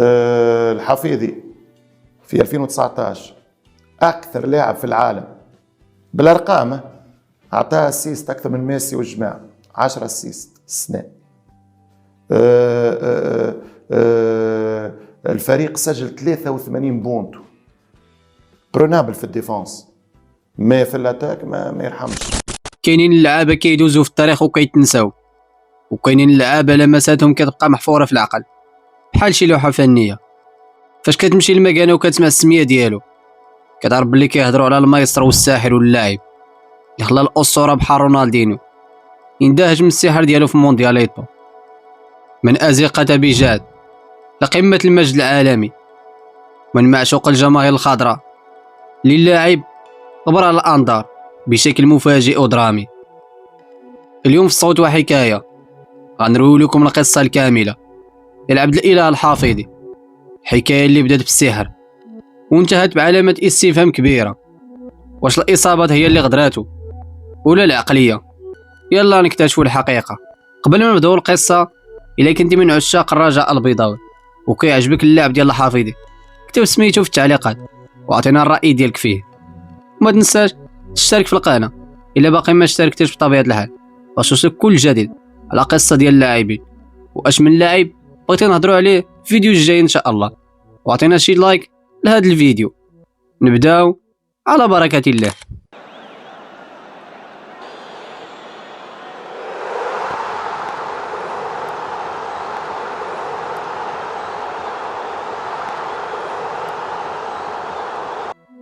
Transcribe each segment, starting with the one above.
الحفيظي في 2019 أكثر لاعب في العالم بالأرقام، أعطاها أسيست أكثر من ميسي والجماعة، 10 أسيست السنة. الفريق سجل 83 بونت، برونابل في الديفونس، ما في الاتاك ما يرحمش. كاينين اللعابه كيدوزوا في التاريخ وكيتنساو، وكاينين اللعابه لمساتهم كتبقى محفوره في العقل بحال شي لوحه فنيه. فاش كتمشي للمكانه وكتسمع السميه ديالو كتعرف بلي كيهضروا على المايسترو والساحر واللاعب اللي خلى الاسطوره بحال رونالدينيو يندهش من السحر ديالو في موندياليتو، من ازقه بجاد لقمه المجد العالمي، من معشوق الجماهير الخضراء للاعب غبر على الانظار بشكل مفاجئ ودرامي. اليوم في الصوت وحكايه غنروي لكم القصه الكامله لعبد الاله الحافظي، حكايه اللي بدات بالسحر وانتهت بعلامه استفهام كبيره. واش الاصابات هي اللي غدراتو ولا العقليه؟ يلا نكتشفوا الحقيقه. قبل ما نبداو القصه، الا كنتي من عشاق الرجاء البيضاوي وكيعجبك اللعب ديال الحافظي، اكتب سميتو في التعليقات واعطينا الراي ديالك فيه. وما تنساش تشترك في القناه الا باقي ما اشتركتش بطبيعه الحال باش توصلك كل جديد على قصه ديال اللاعبين واش من لاعب بغيتي نهضروا عليه في فيديو الجاي ان شاء الله. واعطينا شي لايك لهذا الفيديو. نبداو على بركه الله.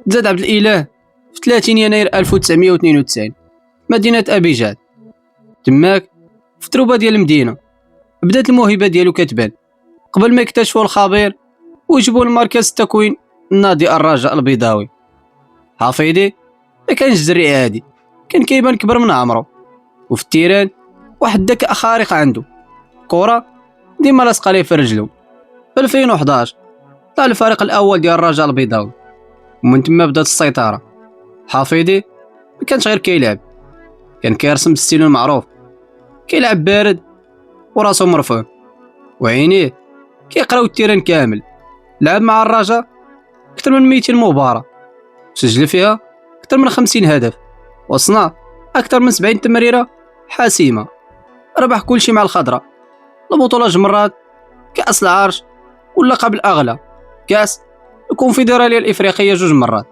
زاد عبد الاله في 30 يناير 1992 مدينه ابيجاد. تماك في التروبه ديال المدينه بدات الموهبه ديالو كتبان قبل ما يكتشفوا الخبير ويجيبوا المركز التكوين نادي الرجاء البيضاوي. حفيظي ما كانش جري عادي، كان كيبان كبر من عمره، وفي التيران واحد الذكاء خارق عنده، كره ديما لاصقه ليه في رجلو. في 2011 طلع الفريق الاول ديال الرجاء البيضاوي ومن تما بدات السيطره. حفيظي ما كانش غير كيلعب، كان كيرسم بالستيل المعروف، كيلعب بارد وراسو مرفوع وعينيه كيقراو التيران كامل. لعب مع الرجاء اكثر من 200 مباراه، سجل فيها اكثر من 50 هدف، وصنع اكثر من 70 تمريره حاسمه. ربح كل شيء مع الخضراء، البطوله جمرات، كاس العرش واللقب الاغلى كاس الكونفدراليه الافريقيه 2 مرات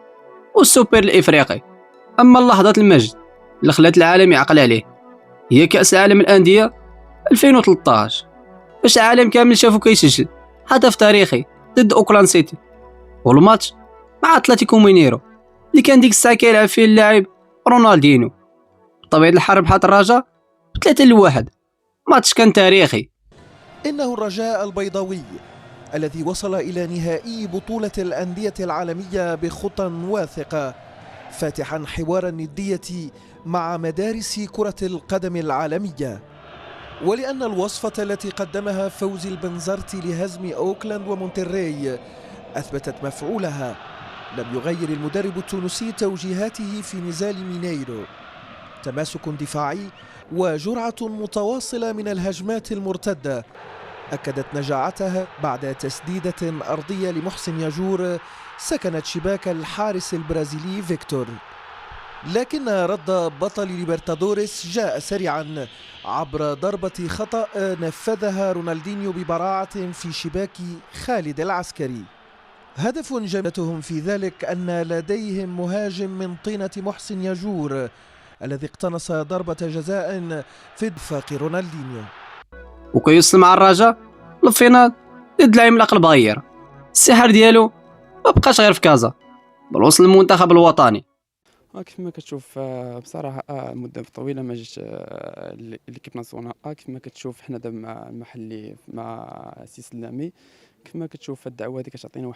والسوبر الافريقي. اما اللحظات المجد اللي خلات العالم يعقل عليه هي كاس العالم الانديه 2013، فاش العالم كامل شافو كيسجل هدف تاريخي ضد اوكلاند سيتي، والماتش مع اتلتيكو مينيرو اللي كان ديك الساعه كيلعب فيه اللاعب رونالدينيو. بطبيعه الحال ربحت الرجاء 3-1. ماتش كان تاريخي. إنه الرجاء البيضاوي الذي وصل إلى نهائي بطولة الأندية العالمية بخطى واثقة، فاتحا حوار الندية مع مدارس كرة القدم العالمية. ولأن الوصفة التي قدمها فوزي البنزرتي لهزم أوكلاند ومونتري أثبتت مفعولها، لم يغير المدرب التونسي توجيهاته في نزال مينيرو. تماسك دفاعي وجرعة متواصلة من الهجمات المرتدة أكدت نجاعتها بعد تسديدة أرضية لمحسن ياجور سكنت شباك الحارس البرازيلي فيكتور. لكن رد بطل ليبرتادوريس جاء سريعا عبر ضربة خطأ نفذها رونالدينيو ببراعة في شباك خالد العسكري. هدف جملتهم في ذلك أن لديهم مهاجم من طينة محسن ياجور الذي اقتنص ضربة جزاء في دفاق رونالدينيو. وكيوصل مع الرجاء للفينال ضد العملاق البغير. السحر ديالو ما بقاش غير في كازا، بل وصل للمنتخب الوطني. كيف ما كتشوف بصراحه مده طويله ما جيت ليكيب ناسيونال. كيف ما كتشوف حنا دابا مع المحلي مع سي سلامي، كيف ما كتشوف الدعوه هذه كتعطينا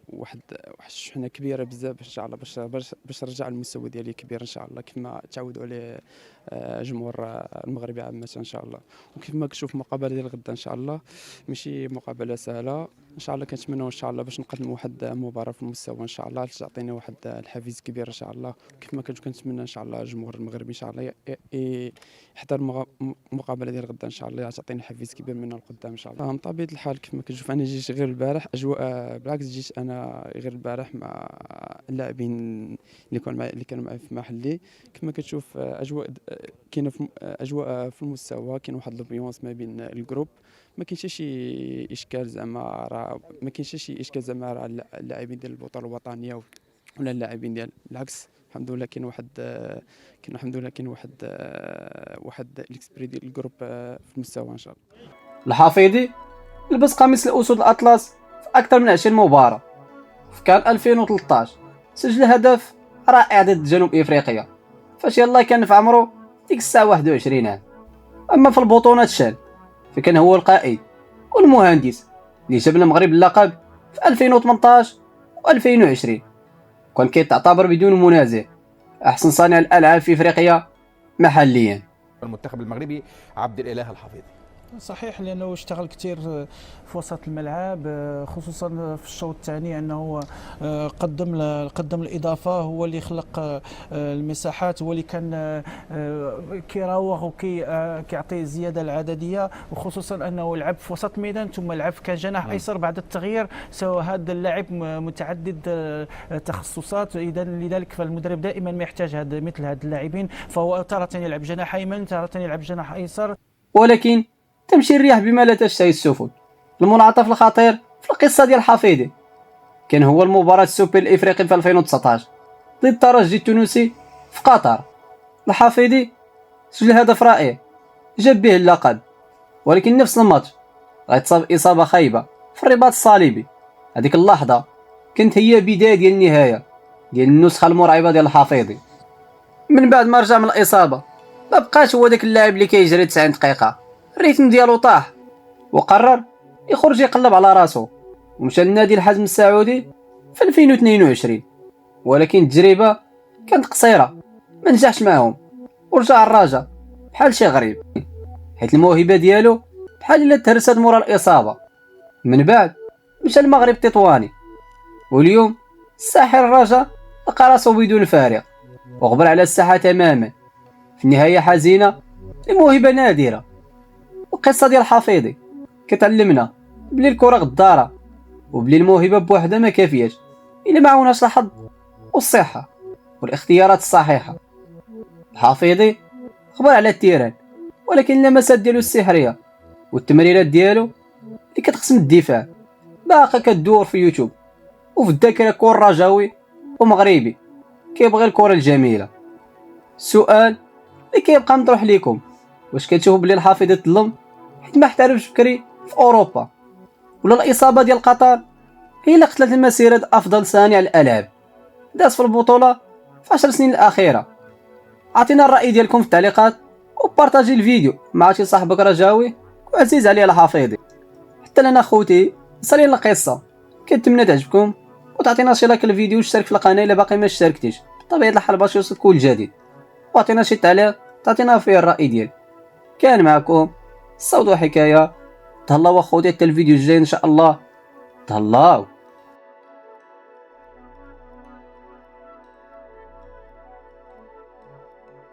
واحد الشحنه كبيره بزاف ان شاء الله باش نرجع المستوى ديالي كبير ان شاء الله، كيف ما تعودوا عليه جمهور المغربي عامه ان شاء الله. وكيف ما كتشوف المقابله ديال غدا ان شاء الله ماشي مقابله سهله ان شاء الله. كنتمنوا ان شاء الله باش نقدموا واحد مباراه في المستوى ان شاء الله تعطينا واحد الحافز كبير ان شاء الله. كيف ما كنتمنى ان شاء الله الجمهور المغربي ان شاء الله يحضر المقابله ديال غدا ان شاء الله تعطينا حافز كبير من القدام ان شاء الله. من طبيعه الحال السؤال كيف ما كنشوف انا جيت غير البارح اجواء بالعكس جيت انا غير البارح مع اللاعبين اللي كانوا معي في محلي كيف ما كتشوف اجواء كاينه اجواء في المستوى كاين واحد لوبيونس ما بين الجروب ما كاينش شي اشكال زعما ما كاينش شي اشكال زعما راه اللاعبين ديال البطوله الوطنيه ولا اللاعبين ديال بالعكس الحمد لله كاين واحد الحمد لله كاين واحد الاكسبري ديال الجروب في المستوى ان شاء الله. الحفيظي لبس قميص الأسود الأطلس في أكثر من 20 مباراة. في كان 2013 سجل هدف رائع ضد جنوب إفريقيا فاش يلاه كان في عمره ديك الساعة 21 عام. أما في البطولات شال فكان هو القائد والمهندس اللي جاب المغرب اللقب في 2018 و2020 وكان كيتعتبر بدون منازع أحسن صانع الألعاب في إفريقيا محليا. المنتخب المغربي عبد الإله الحفيظي. صحيح لانه اشتغل كثير في وسط الملعب خصوصا في الشوط الثاني انه قدم الاضافه هو اللي خلق المساحات هو اللي كان كيراوغ وكيعطي الزياده العدديه وخصوصا انه لعب في وسط الميدان ثم لعب كجناح ايسر بعد التغيير سواء هذا اللاعب متعدد التخصصات اذا لذلك فالمدرب دائما ما يحتاج مثل هاد اللاعبين فهو تارة يلعب جناح ايمن تارة يلعب جناح ايسر. ولكن تمشي الرياح بما لا تشتهي السفن. المنعطف الخطير في القصه ديال الحفيظي كان هو المباراه السوبر الافريقي في 2019 ضد الترجي التونسي في قطر. الحفيظي سجل هدف رائع جاب به اللقب ولكن نفس الماتش غيتصاب اصابه خايبه في الرباط الصليبي. هذيك اللحظه كانت هي بدايه ديال النهايه ديال النسخه المرعبه ديال الحفيظي. من بعد ما رجع من الاصابه ما بقاش هو داك اللاعب اللي كيجري 90 دقيقه الريتم ديالو طاح وقرر يخرج يقلب على راسو ومشى للنادي الحزم السعودي في 2022 ولكن التجربه كانت قصيره ما نجحش معهم ورجع الرجاء بحال شي غريب حيت الموهبه ديالو بحال الا تهرست مورا الاصابه. من بعد مشى المغرب تطواني واليوم الساحر الرجاء لقى راسو بدون فارق وغبر على الساحه تماما في نهايه حزينه لموهبه نادره. القصه ديال الحفيظي كتعلمنا بلي الكره غداره وبلي الموهبه بوحدها ما كافياش الا ما عاوناش الحظ والصحه والاختيارات الصحيحه. الحفيظي خبر على التيران ولكن اللمسات ديالو السحريه والتمريرات ديالو اللي كتقسم الدفاع باقا كدور في يوتيوب وفي الذاكره كور رجاوي ومغربي كيبغي الكره الجميله. السؤال اللي كيبقى مطروح ليكم واش كتشوفوا بلي الحفيظي تظلم حيت ما احترفش بكري في اوروبا ولا الاصابه ديال قطر هي اللي قتلت المسيره افضل صانع الالعاب داز في البطوله في 10 سنين الاخيره؟ اعطينا الراي ديالكم في التعليقات وبارطاجي الفيديو مع شي صاحبك رجاوي وعزيز عليه الحفيظي. حتى انا خوتي صالي القصه كنتمنى تعجبكم وتعطينا شي لايك للفيديو واشترك في القناه الا باقي ما اشتركتيش بطبيعه الحال باش يوصلك كل جديد واعطينا شي تعليق تعطينا فيه الراي ديالك. كان معكم صوت وحكايه. تهلاو اخوتي حتى الفيديو الجاي ان شاء الله. تهلاو.